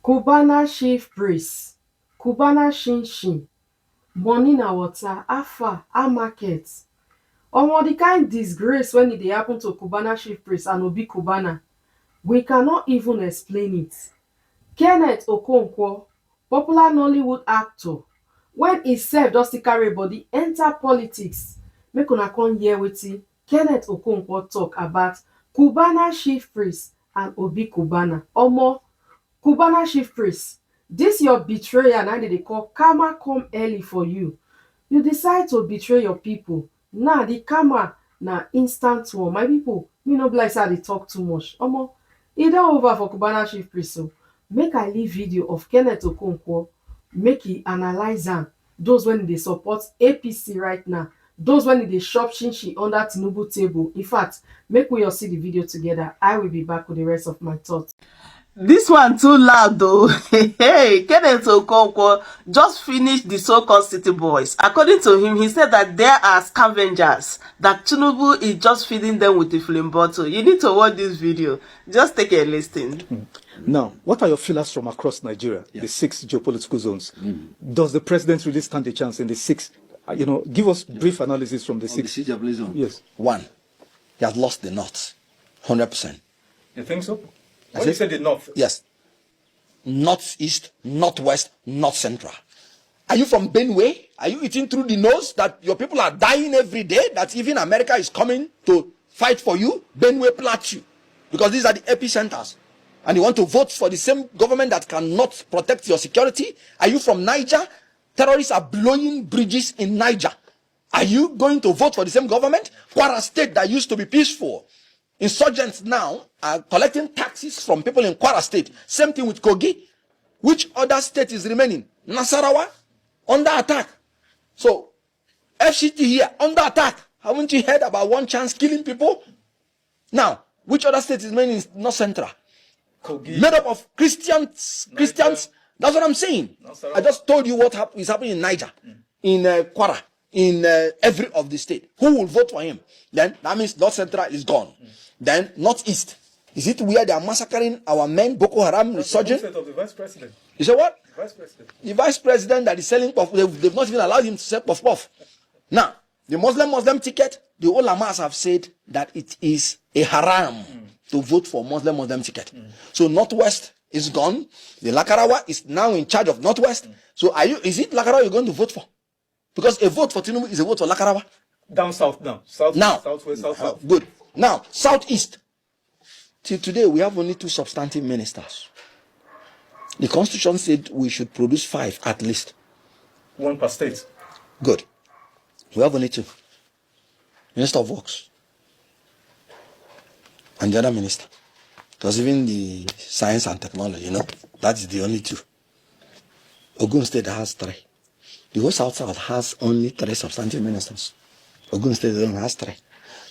Cubana chief priest, Cubana shinshin, money na water, how far, how market? Omo, the kind disgrace when e dey happen to Cubana chief priest and Obi Cubana, we cannot even explain it. Kenneth Okonkwo, popular Nollywood actor, when e sef don still carry body enter politics. Make una come hear wetin Kenneth Okonkwo talk about Cubana chief priest and Obi Cubana. Omo, Cubana chief priest, dis your betrayal na dem dey call karma come early for you. You decide to betray your people. Now the karma na instant one. My people, me no be like say I dey talk too much. Omo, e don over for Cubana chief priest o. Make I leave video of Kenneth Okonkwo, make e analyse am. Those when dey support APC right now, those when dey chop chinchin under Tinubu table. In fact, make we all see the video together. I will be back with the rest of my thoughts. This one too loud though. Hey, Kenneth Okonkwo just finished the so-called city boys. According to him, he said that there are scavengers, that Tinubu is just feeding them with a flame bottle. You need to watch this video. Just take a listen. Now, what are your feelers from across Nigeria, the 6 geopolitical zones? Does the president really stand a chance in the 6? Give us brief analysis from the 6. The geopolitical zone. Yes. 1, he has lost the north, 100%. You think so? When you said the north? Yes. Northeast, northwest, north central. Are you from Benue? Are you eating through the nose that your people are dying every day? That even America is coming to fight for you? Benue Plateau. Because these are the epicenters. And you want to vote for the same government that cannot protect your security? Are you from Niger? Terrorists are blowing bridges in Niger. Are you going to vote for the same government? Kwara State that used to be peaceful. Insurgents now are collecting taxes from people in Kwara State. Same thing with Kogi. Which other state is remaining? Nasarawa, under attack. So, FCT here, under attack. Haven't you heard about one chance killing people? Now, which other state is remaining in North Central? Kogi. Made up of Christians. That's what I'm saying. Nasarawa. I just told you what is happening in Niger, in Kwara, in every of the state. Who will vote for him? Then that means North Central is gone. Then Northeast. Is it where they are massacring our men, Boko Haram resurgent? Of the vice president. You say what? The vice president. The vice president that is selling puff, they've not even allowed him to sell puff puff. Now, the Muslim ticket, the ulamas have said that it is a haram to vote for Muslim ticket. So Northwest is gone. The Lakarawa is now in charge of Northwest. So is it Lakarawa you're going to vote for? Because a vote for Tinubu is a vote for Lakarawa. Down south now. Southwest, south. Good. Now, Southeast. Till today, we have only 2 substantive ministers. The Constitution said we should produce 5 at least. 1 per state. Good. We have only 2. Minister of Works. And the other minister. Because even the science and technology, that is the only 2. Ogun State has 3. The whole South has only 3 substantive ministers. Ogun State alone has 3.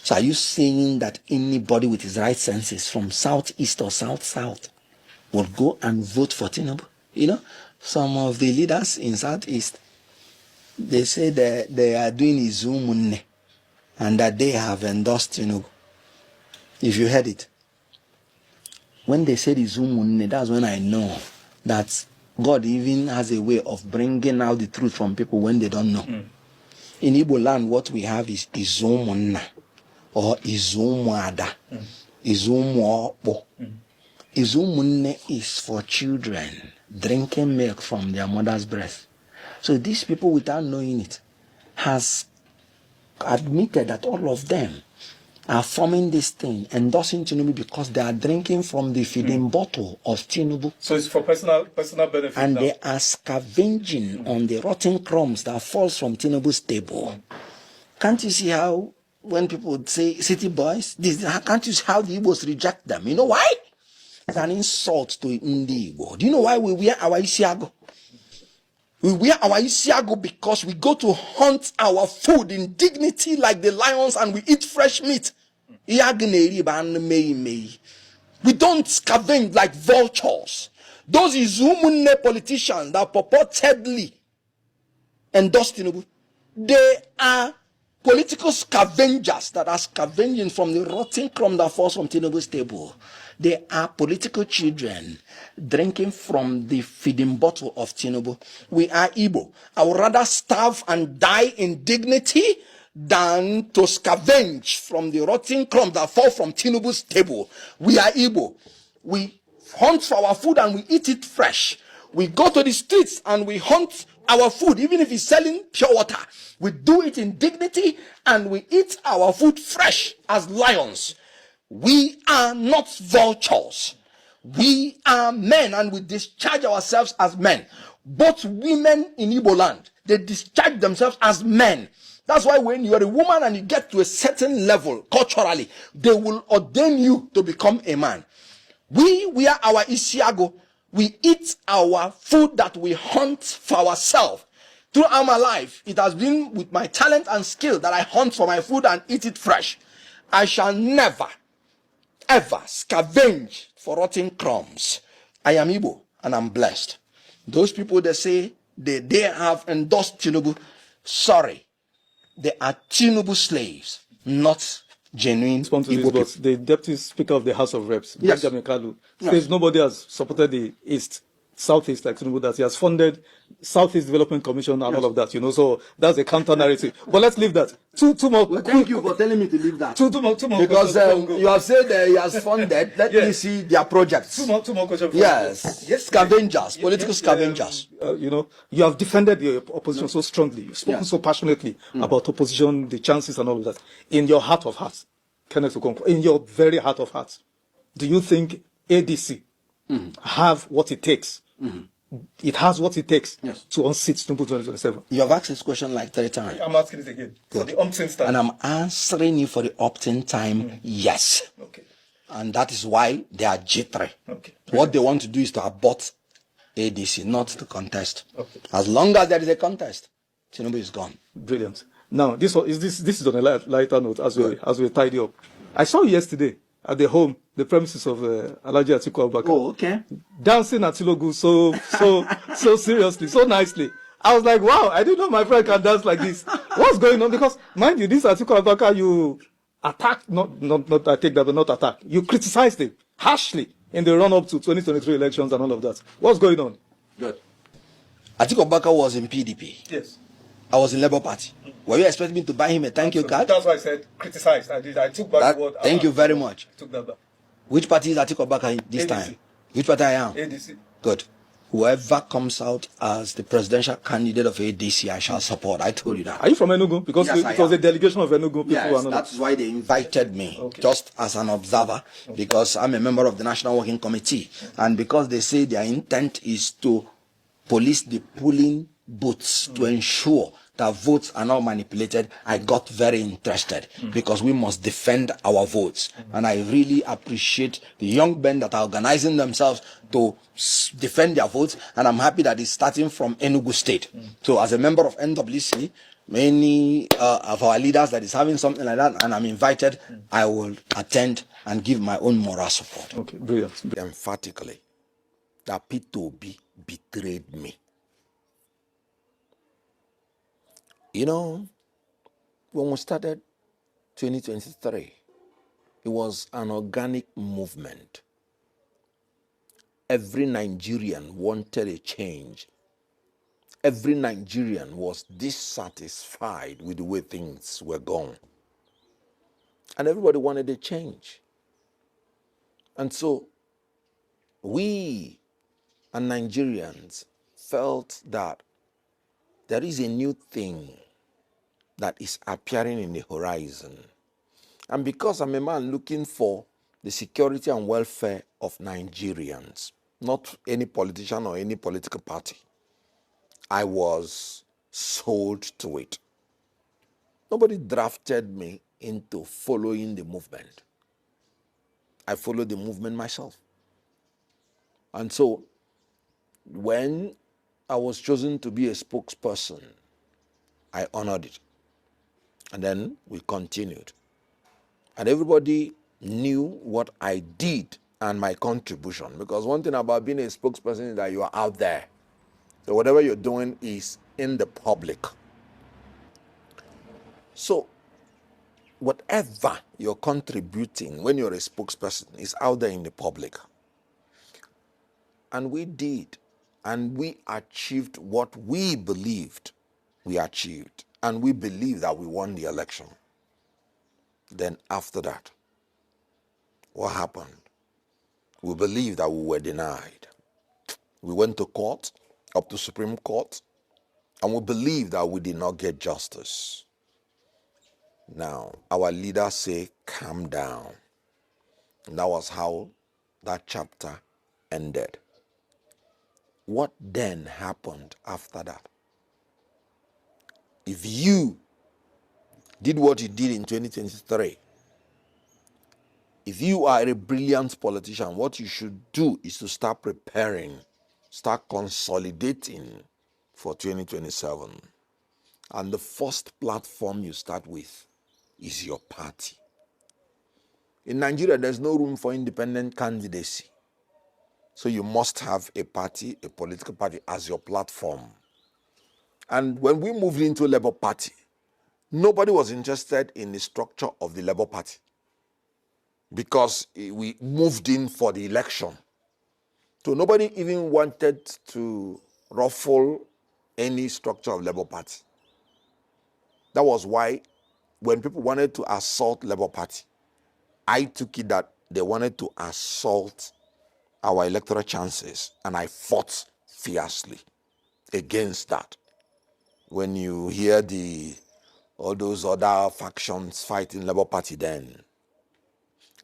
So are you saying that anybody with his right senses from Southeast or South will go and vote for Tinubu? Some of the leaders in Southeast, they say that they are doing Izumunne and that they have endorsed Tinubu. If you heard it. When they said Izumunne, that's when I know that God even has a way of bringing out the truth from people when they don't know. In Igbo land, what we have is Izumunna. Or Izumuada, Izumuopo. Izumunne is for children drinking milk from their mother's breast. So these people, without knowing it, has admitted that all of them are forming this thing, endorsing Tinubu because they are drinking from the feeding bottle of Tinubu. So it's for personal benefit. And now. they are scavenging on the rotten crumbs that falls from Tinubu's table. Can't you see how when people would say city boys, can't you see how the Igbos reject them? You know why? It's an insult to Ndi Igbo. Do you know why we wear our Isiago? We wear our Isiago because we go to hunt our food in dignity like the lions and we eat fresh meat. We don't scavenge like vultures. Those Izumunne politicians that purportedly endorse Tinubu, they are political scavengers that are scavenging from the rotten crumb that falls from Tinubu's table. They are political children drinking from the feeding bottle of Tinubu. We are Igbo. I would rather starve and die in dignity than to scavenge from the rotten crumbs that fall from Tinubu's table. We are Igbo. We hunt for our food and we eat it fresh. We go to the streets and we hunt our food, even if it's selling pure water. We do it in dignity and we eat our food fresh as lions. We are not vultures. We are men and we discharge ourselves as men. Both women in Igbo land, they discharge themselves as men. That's why when you're a woman and you get to a certain level culturally, they will ordain you to become a man. We wear our isiago. We eat our food that we hunt for ourselves. Throughout my life, it has been with my talent and skill that I hunt for my food and eat it fresh. I shall never, ever scavenge for rotten crumbs. I am Igbo and I'm blessed. Those people that say they have endorsed Tinubu, sorry, they are Tinubu slaves, not genuine Respond to Igbo this, people. but the Deputy Speaker of the House of Reps, Yes. Benjamin Kalu, Yes. says nobody has supported the East, Southeast like Tinubu, that he has funded Southeast Development Commission and all of that, so that's a counter narrative. But let's leave that. Two more. Well, thank you for telling me to leave that. Two more Because questions. you have said he has funded. Let me Yes. see their projects. Two more questions. Yes. Scavengers, political scavengers. You have defended the opposition so strongly. You've spoken so passionately about opposition, the chances and all of that. In your heart of hearts, Kenneth Okonkwo, in your very heart of hearts, do you think ADC have what it takes? It has what it takes to unseat Tinubu 2027. You have asked this question like 3 times. I'm asking it again. For the umpteenth time. And I'm answering you for the umpteenth time, yes. Okay. And that is why they are jittery. Okay. What they want to do is to abort ADC, not to contest. Okay. As long as there is a contest, Tinubu is gone. Brilliant. Now, this is on a lighter note as we tidy up. I saw you yesterday at the home, the premises of Alhaji Atiku Abubakar. Oh, okay. Dancing at Tilogu so seriously, so nicely. I was like, wow, I didn't know my friend can dance like this. What's going on? Because, mind you, this Atiku Abubakar, you attacked, not I take that, but not attack. You criticized him harshly in the run-up to 2023 elections and all of that. What's going on? Good. Atiku Abubakar was in PDP. Yes. I was in Labour Party. Were you expecting me to buy him a thank you card? That's why I said criticized. I took back the word. Thank you very much. I took that back. Which party is Atiku Abubakar this ADC. time? Which party I am? ADC. Good. Whoever comes out as the presidential candidate of ADC, I shall support. I told you that. Are you from Enugu? Because Yes, it was a delegation of Enugu people. Yes, and all that's why they invited me, Okay. just as an observer, because I'm a member of the National Working Committee. And because they say their intent is to police the polling booths to ensure that votes are not manipulated, I got very interested because we must defend our votes. And I really appreciate the young men that are organizing themselves to defend their votes. And I'm happy that it's starting from Enugu State. So as a member of NWC, many of our leaders that is having something like that, and I'm invited, I will attend and give my own moral support. Okay, brilliant. Emphatically, that P2B betrayed me. You know, when we started 2023, it was an organic movement. Every Nigerian wanted a change. Every Nigerian was dissatisfied with the way things were going. And everybody wanted a change. And so we and Nigerians felt that there is a new thing that is appearing in the horizon. And because I'm a man looking for the security and welfare of Nigerians, not any politician or any political party, I was sold to it. Nobody drafted me into following the movement. I followed the movement myself. And so when I was chosen to be a spokesperson, I honored it. And then we continued. And everybody knew what I did and my contribution. Because one thing about being a spokesperson is that you are out there. So whatever you're doing is in the public. So whatever you're contributing when you're a spokesperson is out there in the public. And we did. And we achieved what we believed we achieved. And we believe that we won the election. Then after that, what happened? We believed that we were denied. We went to court, up to Supreme Court, and we believed that we did not get justice. Now, our leaders say, calm down. And that was how that chapter ended. What then happened after that? If you did what you did in 2023, if you are a brilliant politician, what you should do is to start preparing, start consolidating for 2027. And the first platform you start with is your party. In Nigeria, there's no room for independent candidacy. So you must have a party, a political party as your platform. And when we moved into Labour Party, nobody was interested in the structure of the Labour Party because we moved in for the election. So nobody even wanted to ruffle any structure of Labour Party. That was why when people wanted to assault Labour Party, I took it that they wanted to assault our electoral chances, and I fought fiercely against that. When you hear all those other factions fighting Labour Party then,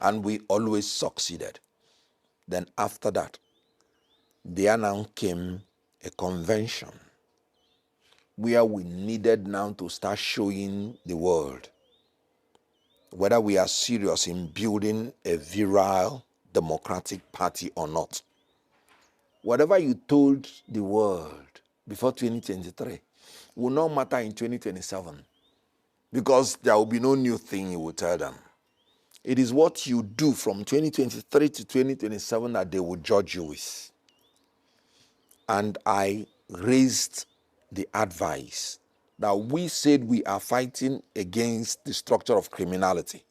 and we always succeeded. Then after that, there now came a convention where we needed now to start showing the world whether we are serious in building a virile democratic party or not. Whatever you told the world before 2023 will not matter in 2027 because there will be no new thing you will tell them. It is what you do from 2023 to 2027 that they will judge you with. And I raised the advice that we said we are fighting against the structure of criminality.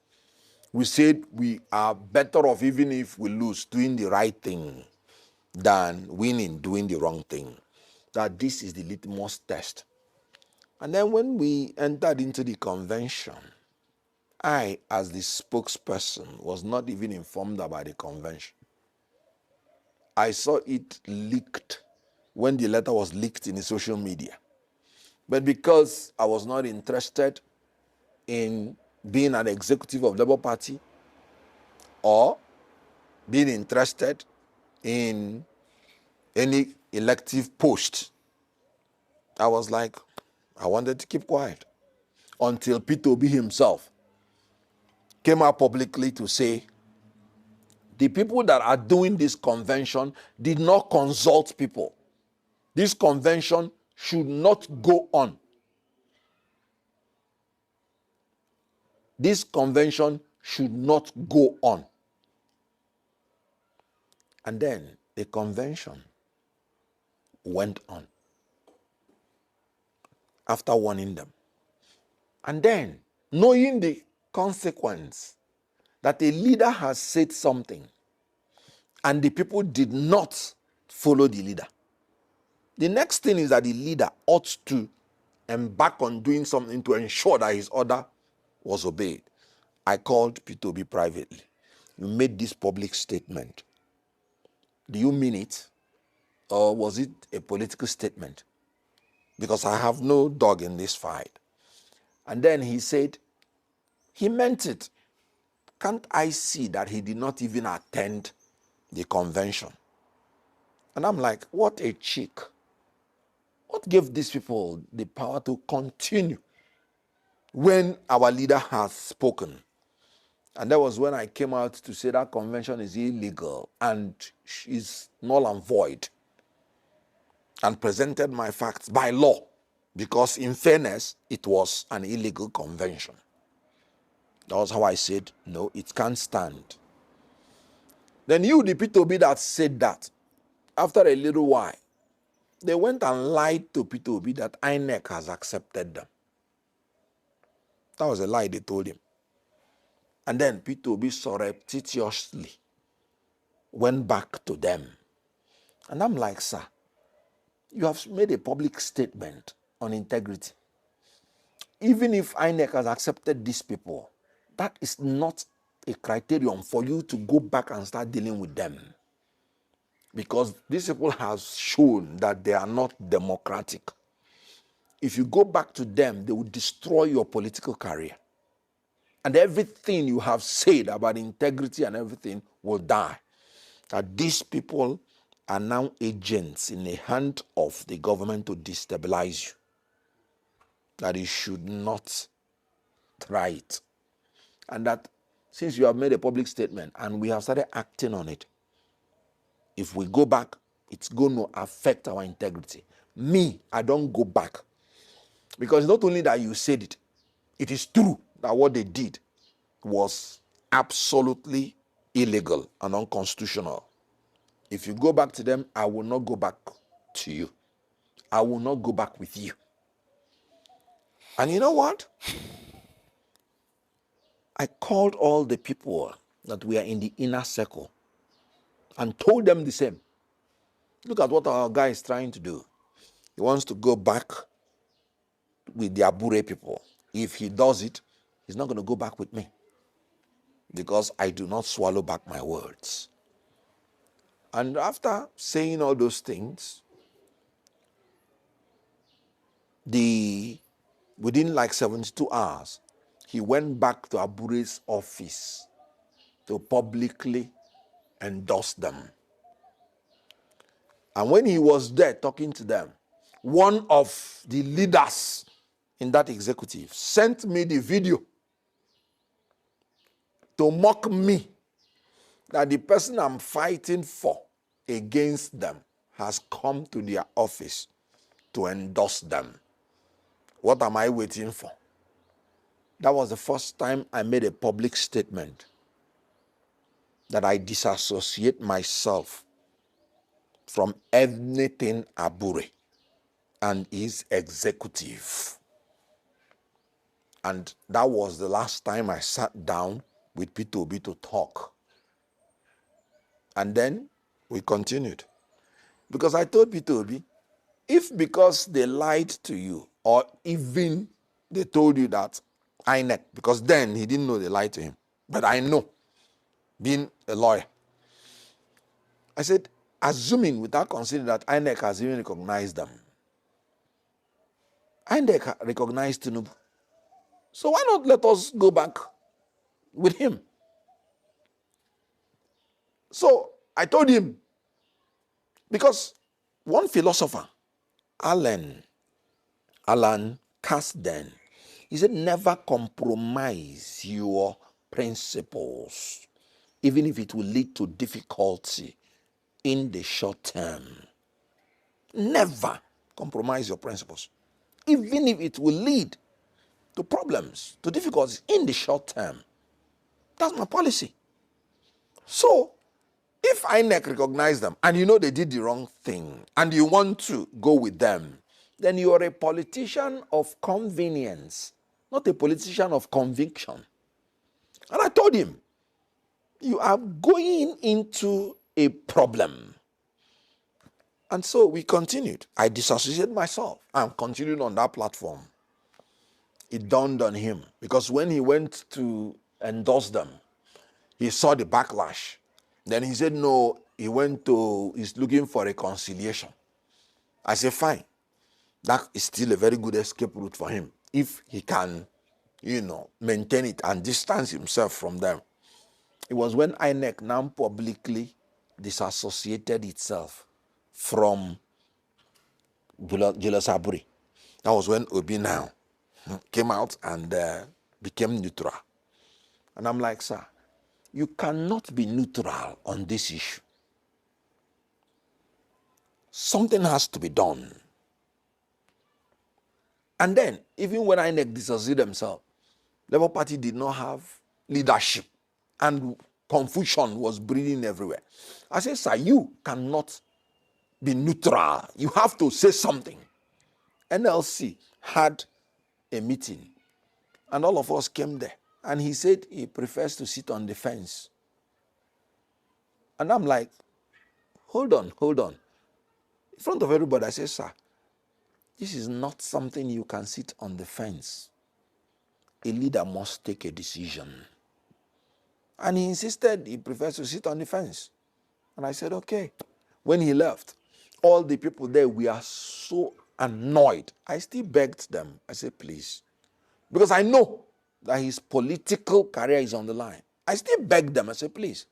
We said we are better off even if we lose doing the right thing than winning doing the wrong thing. That this is the litmus test. And then when we entered into the convention, I, as the spokesperson, was not even informed about the convention. I saw it leaked when the letter was leaked in the social media. But because I was not interested in being an executive of Labour Party or being interested in any elective post, I was like, I wanted to keep quiet until Peter Obi himself came out publicly to say, the people that are doing this convention did not consult people. This convention should not go on. This convention should not go on. And then the convention went on after warning them. And then, knowing the consequence that a leader has said something and the people did not follow the leader, the next thing is that the leader ought to embark on doing something to ensure that his order was obeyed. I called P2B privately. You made this public statement. Do you mean it? Or was it a political statement? Because I have no dog in this fight. And then he said, he meant it. Can't I see that he did not even attend the convention? And I'm like, what a cheek. What gave these people the power to continue when our leader has spoken? And that was when I came out to say that convention is illegal and is null and void, and presented my facts by law, because in fairness, it was an illegal convention. That was how I said, no, it can't stand. Then you, the P2B that said that, after a little while, they went and lied to P2B that INEC has accepted them. That was a lie they told him. And then Peter Obi surreptitiously went back to them. And I'm like, sir, you have made a public statement on integrity. Even if INEC has accepted these people, that is not a criterion for you to go back and start dealing with them. Because these people have shown that they are not democratic. If you go back to them, they will destroy your political career. And everything you have said about integrity and everything will die. That these people are now agents in the hand of the government to destabilize you. That you should not try it. And that since you have made a public statement and we have started acting on it, if we go back, it's going to affect our integrity. Me, I don't go back. Because not only that you said it, it is true that what they did was absolutely illegal and unconstitutional. If you go back to them, I will not go back to you. I will not go back with you. And you know what? I called all the people that were in the inner circle and told them the same. Look at what our guy is trying to do. He wants to go back with the Abure people. If he does it, he's not going to go back with me. Because I do not swallow back my words. And after saying all those things, within like 72 hours, he went back to Abure's office to publicly endorse them. And when he was there talking to them, one of the leaders in that executive sent me the video to mock me that the person I'm fighting for against them has come to their office to endorse them. What am I waiting for? That was the first time I made a public statement that I disassociate myself from anything Abure and his executive. And that was the last time I sat down with Peter Obi to talk. And then we continued. Because I told Peter Obi, if because they lied to you, or even they told you that INEC, because then he didn't know they lied to him, but I know, being a lawyer, I said, assuming without considering that INEC has even recognized them, INEC recognized Tinubu. So why not let us go back with him? So I told him, because one philosopher, Alan Kasdan, he said, never compromise your principles, even if it will lead to difficulty in the short term. Never compromise your principles, even if it will lead to problems, to difficulties in the short term. That's my policy. So, if INEC recognize them and you know they did the wrong thing and you want to go with them, then you are a politician of convenience, not a politician of conviction. And I told him, you are going into a problem. And so we continued. I disassociated myself. I'm continuing on that platform. It dawned on him because when he went to endorse them, he saw the backlash. Then he said, no, he's looking for reconciliation. I said, fine. That is still a very good escape route for him. If he can, maintain it and distance himself from them. It was when INEC now publicly disassociated itself from Julius Abure. That was when Obi now came out and became neutral. And I'm like, sir, you cannot be neutral on this issue. Something has to be done. And then, even when INEC dissociated themselves, Labour Party did not have leadership and confusion was breeding everywhere. I said, sir, you cannot be neutral. You have to say something. NLC had a meeting and all of us came there. And he said he prefers to sit on the fence. And I'm like, hold on. In front of everybody, I said, sir, this is not something you can sit on the fence. A leader must take a decision. And he insisted he prefers to sit on the fence. And I said, okay. When he left, all the people there, we are so annoyed. I still begged them. I said, please. Because I know that his political career is on the line. I still begged them. I said, please,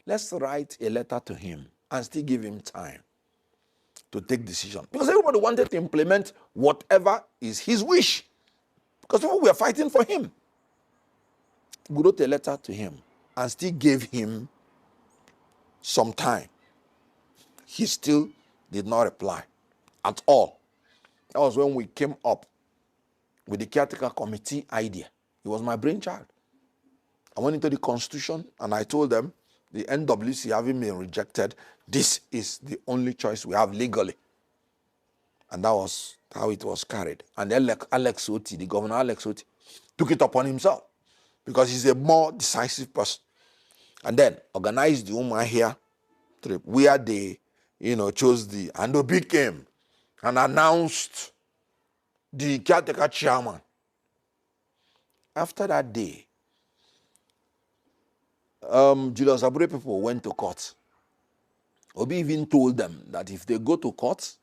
let's write a letter to him and still give him time to take decision. Because everybody wanted to implement whatever is his wish. Because people were fighting for him. We wrote a letter to him and still gave him some time. He still did not reply at all. That was when we came up with the caretaker committee idea. It was my brainchild. I went into the constitution and I told them, the NWC having been rejected, this is the only choice we have legally. And that was how it was carried. And Alex Oti, the governor Alex Oti, took it upon himself because he's a more decisive person. And then organized the Woman Here trip where they, chose and Obi came and announced the caretaker chairman. After that day, Julius Abure people went to court. Obi even told them that if they go to court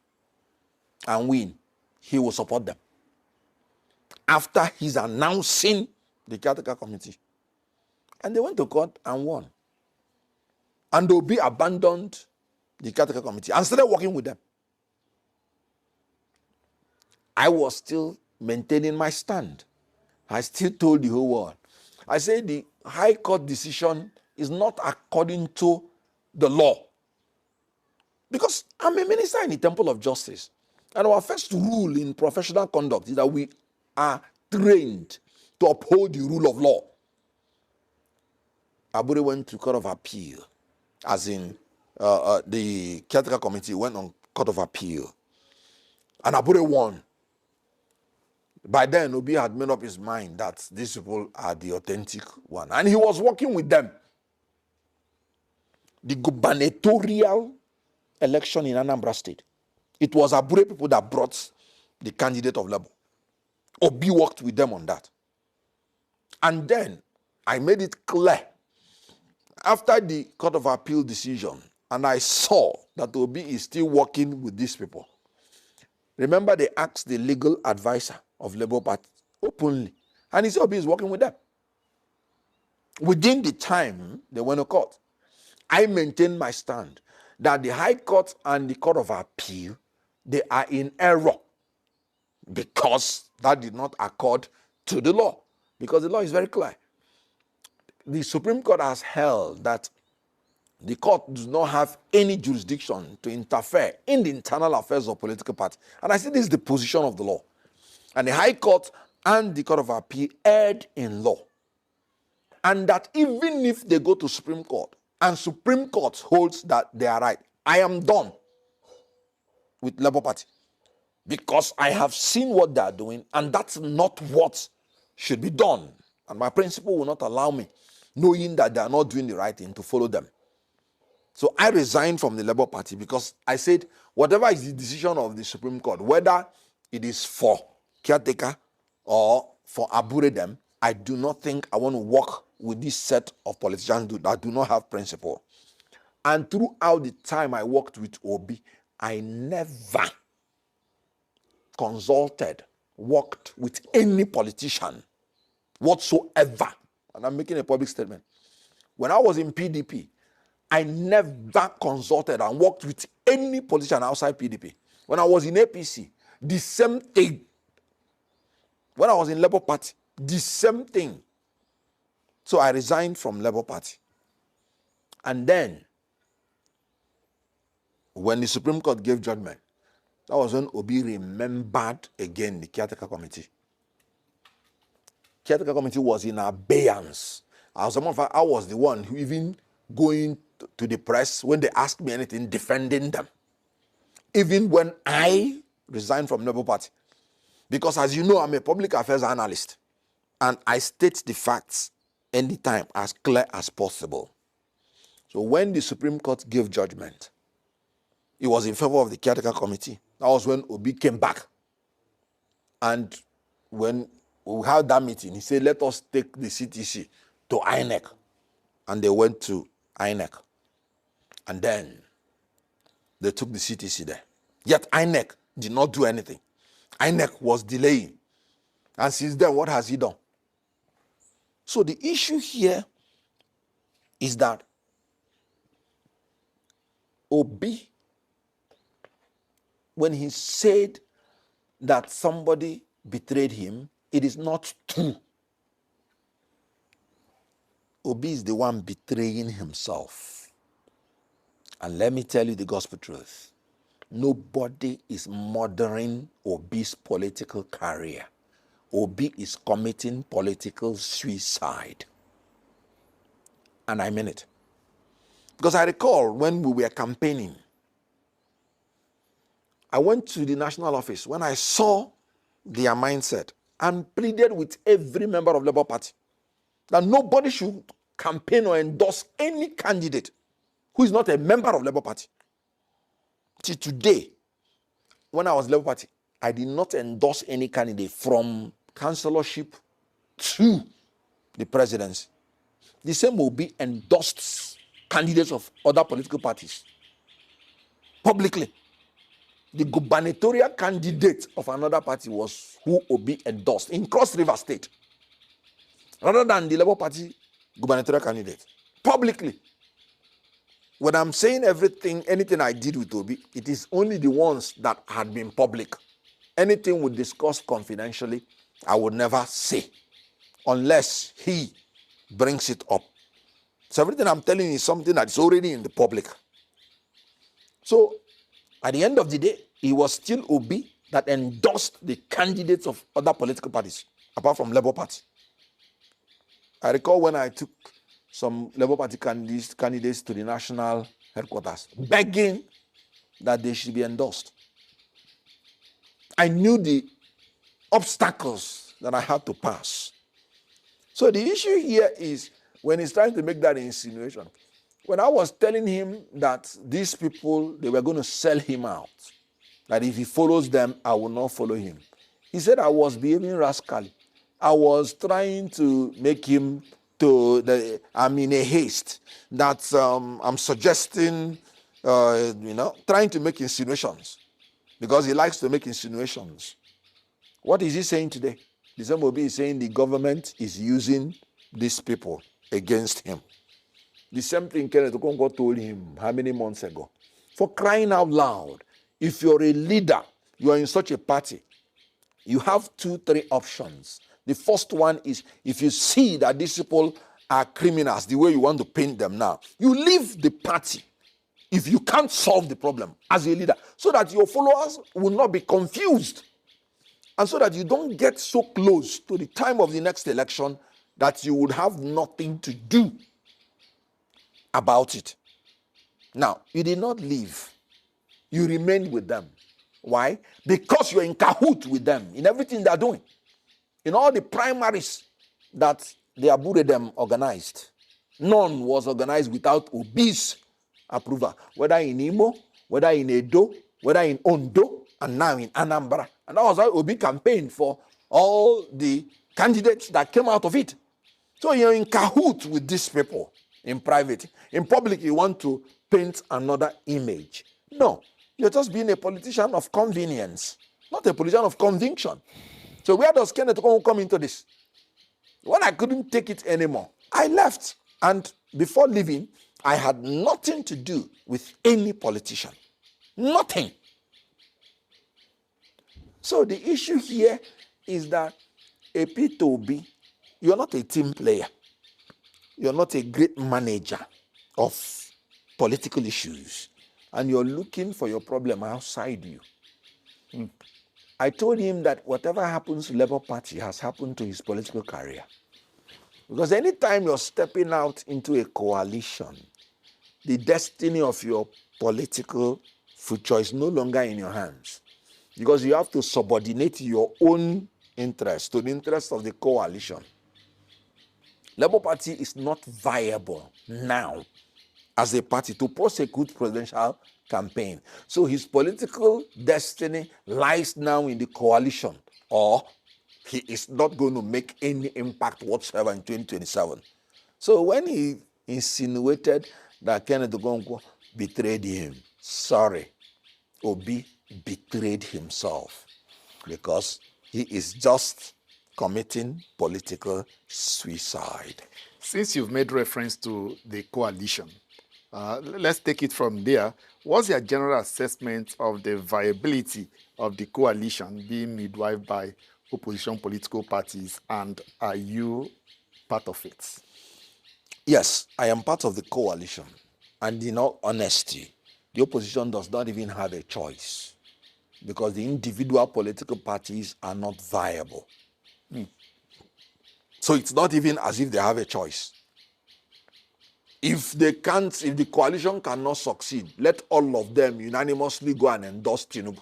and win, he will support them. After he's announcing the caretaker committee. And they went to court and won. And Obi abandoned the caretaker committee and started working with them. I was still maintaining my stand. I still told the whole world. I said the High Court decision is not according to the law. Because I'm a minister in the Temple of Justice. And our first rule in professional conduct is that we are trained to uphold the rule of law. Abure went to Court of Appeal, as in the caretaker committee went on Court of Appeal. And Abure won. By then, Obi had made up his mind that these people are the authentic one. And he was working with them. The gubernatorial election in Anambra State, it was Abure people that brought the candidate of Labour. Obi worked with them on that. And then, I made it clear, after the Court of Appeal decision, and I saw that Obi is still working with these people. Remember, they asked the legal advisor of Labour Party openly, and he said Obi is working with them. Within the time they went to court, I maintained my stand that the High Court and the Court of Appeal, they are in error because that did not accord to the law, because the law is very clear. The Supreme Court has held that the court does not have any jurisdiction to interfere in the internal affairs of political parties. And I say this is the position of the law. And the High Court and the Court of Appeal erred in law. And that even if they go to Supreme Court, and Supreme Court holds that they are right, I am done with Labour Party. Because I have seen what they are doing, and that's not what should be done. And my principle will not allow me, knowing that they are not doing the right thing, to follow them. So I resigned from the Labour Party because I said, whatever is the decision of the Supreme Court, whether it is for caretaker or for Abure them, I do not think I want to work with this set of politicians that do not have principle. And throughout the time I worked with Obi, I never consulted, worked with any politician whatsoever. And I'm making a public statement. When I was in PDP, I never consulted and worked with any politician outside PDP. When I was in APC, the same thing. When I was in Labour Party, the same thing. So I resigned from Labour Party. And then, when the Supreme Court gave judgment, that was when Obi remembered again the caretaker committee. Caretaker committee was in abeyance. I was the one who even going to the press when they asked me anything, defending them. Even when I resigned from Labour Party. Because as you know, I'm a public affairs analyst. And I state the facts anytime as clear as possible. So when the Supreme Court gave judgment, it was in favor of the caretaker committee. That was when Obi came back. And when we had that meeting, he said, let us take the CTC to INEC. And they went to INEC. And then they took the CTC there. Yet INEC did not do anything. INEC was delaying. And since then, what has he done? So the issue here is that Obi, when he said that somebody betrayed him, it is not true. Obi is the one betraying himself. And let me tell you the gospel truth. Nobody is murdering Obi's political career. Obi is committing political suicide. And I mean it. Because I recall when we were campaigning, I went to the national office when I saw their mindset and pleaded with every member of Labour Party that nobody should campaign or endorse any candidate who is not a member of Labour Party. Till today, when I was Labour Party, I did not endorse any candidate from councillorship to the presidency. The same will be endorsed candidates of other political parties publicly. The gubernatorial candidate of another party was who Obi endorsed in Cross River State, rather than the Labour Party gubernatorial candidate publicly. When I'm saying anything I did with Obi, it is only the ones that had been public. Anything we discussed confidentially, I would never say unless he brings it up. So everything I'm telling you is something that's already in the public. So at the end of the day, it was still Obi that endorsed the candidates of other political parties, apart from Labour Party. I recall when I took some Labour Party candidates to the national headquarters, begging that they should be endorsed. I knew the obstacles that I had to pass. So the issue here is when he's trying to make that insinuation. When I was telling him that these people, they were going to sell him out, that if he follows them, I will not follow him. He said I was behaving rascally. I was trying to make him I'm in a haste, that I'm suggesting, trying to make insinuations, because he likes to make insinuations. What is he saying today? The same Obi is saying the government is using these people against him. The same thing Kenneth Okonkwo told him how many months ago? For crying out loud, if you're a leader, you are in such a party, you have 2-3 options. The first one is, if you see that these people are criminals, the way you want to paint them now, you leave the party if you can't solve the problem as a leader, so that your followers will not be confused, and so that you don't get so close to the time of the next election that you would have nothing to do about it. Now, you did not leave. You remained with them. Why? Because you're in cahoot with them in everything they're doing. In all the primaries that the Aburedem organized, none was organized without Obi's approval, whether in Imo, whether in Edo, whether in Ondo, and now in Anambra. And that was why Obi campaigned for all the candidates that came out of it. So you're in cahoot with these people in private. In public, you want to paint another image. No, you're just being a politician of convenience, not a politician of conviction. So where does Kenneth Okonkwo come into this? When I couldn't take it anymore, I left. And before leaving, I had nothing to do with any politician. Nothing. So the issue here is that a P2B, you're not a team player. You're not a great manager of political issues. And you're looking for your problem outside you. I told him that whatever happens to Labour Party has happened to his political career. Because anytime you're stepping out into a coalition, the destiny of your political future is no longer in your hands. Because you have to subordinate your own interest, to the interest of the coalition. Labour Party is not viable now as a party to prosecute presidential campaign. So his political destiny lies now in the coalition, or he is not going to make any impact whatsoever in 2027. So when he insinuated that Kenneth Okonkwo betrayed him, sorry, Obi betrayed himself, because he is just committing political suicide. Since you've made reference to the coalition, let's take it from there. What's your general assessment of the viability of the coalition being midwifed by opposition political parties, and are you part of it? Yes, I am part of the coalition, and in all honesty, the opposition does not even have a choice, because the individual political parties are not viable. So it's not even as if they have a choice. If the coalition cannot succeed, let all of them unanimously go and endorse Tinubu.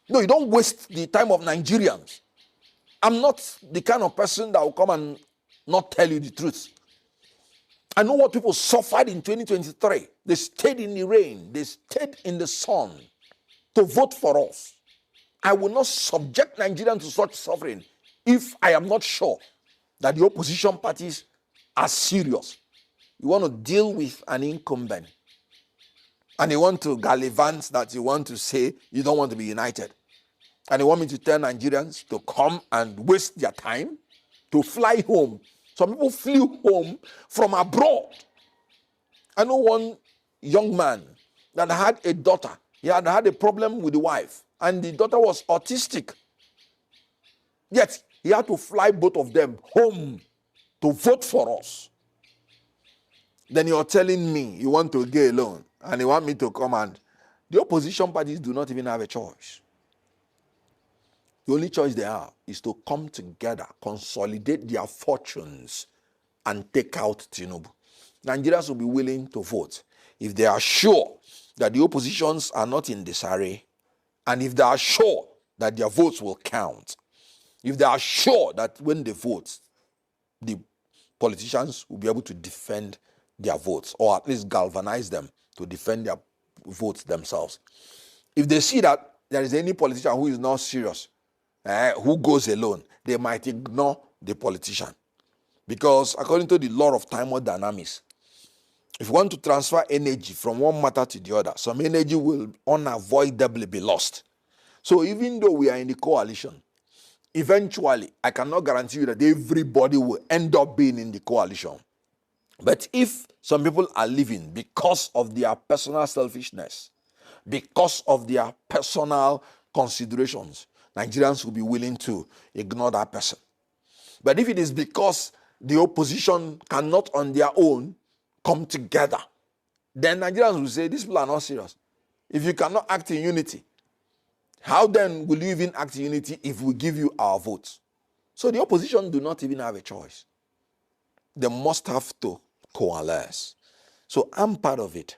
No, you don't waste the time of Nigerians. I'm not the kind of person that will come and not tell you the truth. I know what people suffered in 2023. They stayed in the rain, they stayed in the sun to vote for us. I will not subject Nigerians to such suffering if I am not sure that the opposition parties are serious. You want to deal with an incumbent, and you want to gallivant that you want to say you don't want to be united. And you want me to tell Nigerians to come and waste their time to fly home. Some people flew home from abroad. I know one young man that had a daughter. He had a problem with the wife, and the daughter was autistic. Yet he had to fly both of them home to vote for us. Then you're telling me you want to go alone, and you want me to come, and the opposition parties do not even have a choice. The only choice they have is to come together, consolidate their fortunes, and take out Tinubu. Nigerians will be willing to vote if they are sure that the oppositions are not in disarray, and if they are sure that their votes will count. If they are sure that when they vote, the politicians will be able to defend their votes, or at least galvanize them to defend their votes themselves. If they see that there is any politician who is not serious, who goes alone, they might ignore the politician. Because according to the law of thermodynamics, if you want to transfer energy from one matter to the other, some energy will unavoidably be lost. So even though we are in the coalition, eventually, I cannot guarantee you that everybody will end up being in the coalition. But if some people are leaving because of their personal selfishness, because of their personal considerations, Nigerians will be willing to ignore that person. But if it is because the opposition cannot on their own come together, then Nigerians will say, these people are not serious. If you cannot act in unity, how then will you even act in unity if we give you our votes? So the opposition do not even have a choice. They must have to coalesce. So I'm part of it,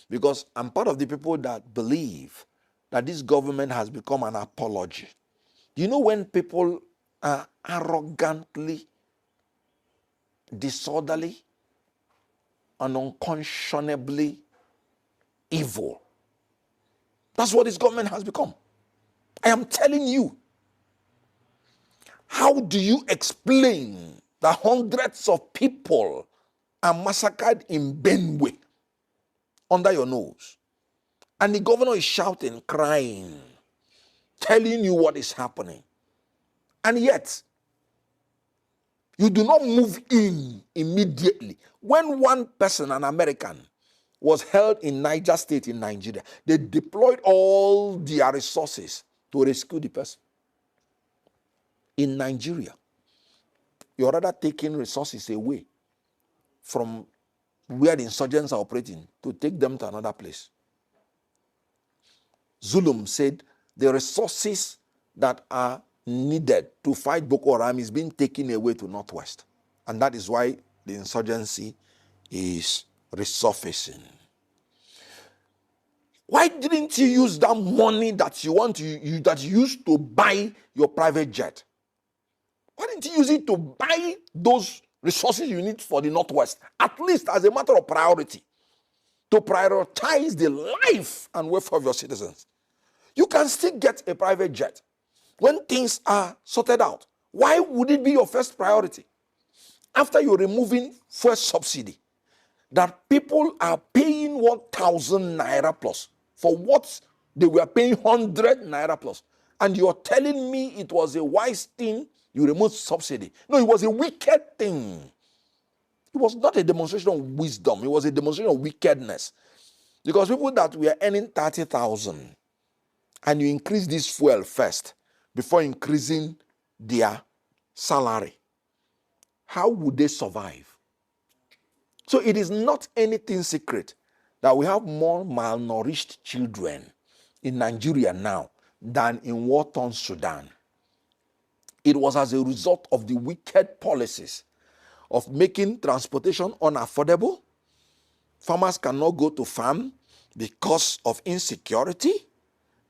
because I'm part of the people that believe that this government has become an apology. You know, when people are arrogantly, disorderly, and unconscionably evil, that's what this government has become. I am telling you. How do you explain that hundreds of people are massacred in Benue under your nose? And the governor is shouting, crying, telling you what is happening. And yet, you do not move in immediately. When one person, an American, was held in Niger State in Nigeria, they deployed all their resources to rescue the person. In Nigeria, you're rather taking resources away from where the insurgents are operating to take them to another place. Zulum said the resources that are needed to fight Boko Haram is being taken away to Northwest. And that is why the insurgency is resurfacing. Why didn't you use that money that you want that you used to buy your private jet Why didn't you use it to buy those resources you need for the Northwest, at least as a matter of priority, to prioritize the life and welfare of your citizens? You can still get a private jet when things are sorted out. Why would it be your first priority? After you're removing fuel subsidy, that people are paying 1,000 naira plus for what they were paying 100 naira plus. And you're telling me it was a wise thing you removed subsidy. No, it was a wicked thing. It was not a demonstration of wisdom. It was a demonstration of wickedness. Because people that were earning 30,000 and you increase this fuel first before increasing their salary, how would they survive? So it is not anything secret that we have more malnourished children in Nigeria now than in war-torn Sudan. It was as a result of the wicked policies of making transportation unaffordable. Farmers cannot go to farm because of insecurity.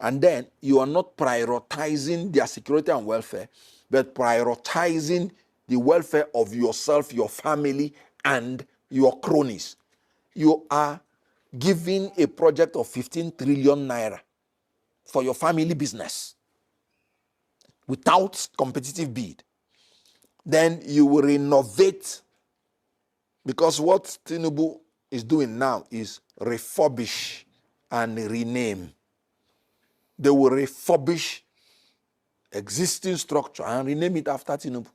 And then you are not prioritizing their security and welfare, but prioritizing the welfare of yourself, your family, and your cronies. You are giving a project of 15 trillion naira for your family business without competitive bid. Then you will renovate, because what Tinubu is doing now is refurbish and rename. They will refurbish existing structure and rename it after Tinubu.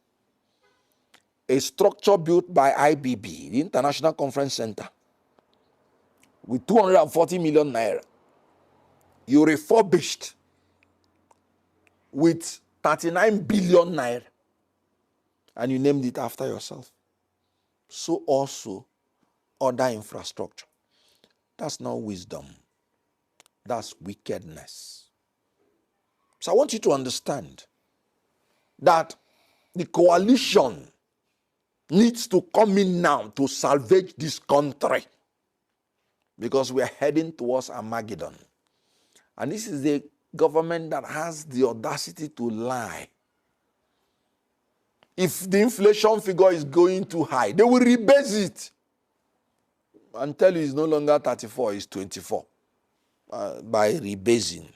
A structure built by IBB, the International Conference Center, with 240 million naira. You refurbished with 39 billion naira and you named it after yourself. So also other infrastructure. That's not wisdom. That's wickedness. So I want you to understand that the coalition needs to come in now to salvage this country, because we are heading towards Armageddon. And this is the government that has the audacity to lie. If the inflation figure is going too high, they will rebase it and tell you it's no longer 34, it's 24 by rebasing.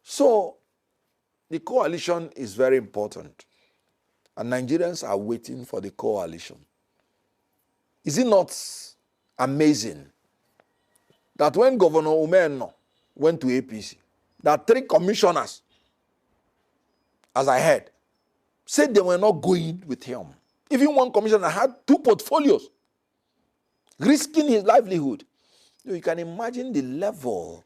So the coalition is very important. And Nigerians are waiting for the coalition. Is it not amazing that when Governor Umeno went to APC, that 3 commissioners, as I heard, said they were not going with him. Even one commissioner had 2 portfolios, risking his livelihood. You can imagine the level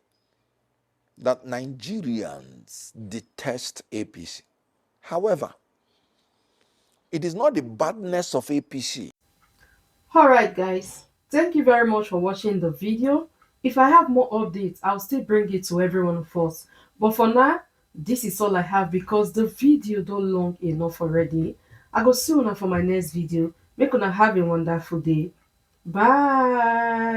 that Nigerians detest APC. However, it is not the badness of APC. Alright guys, thank you very much for watching the video. If I have more updates, I'll still bring it to every one of us. But for now, this is all I have because the video don't long enough already. I go see una for my next video. Make una have a wonderful day. Bye.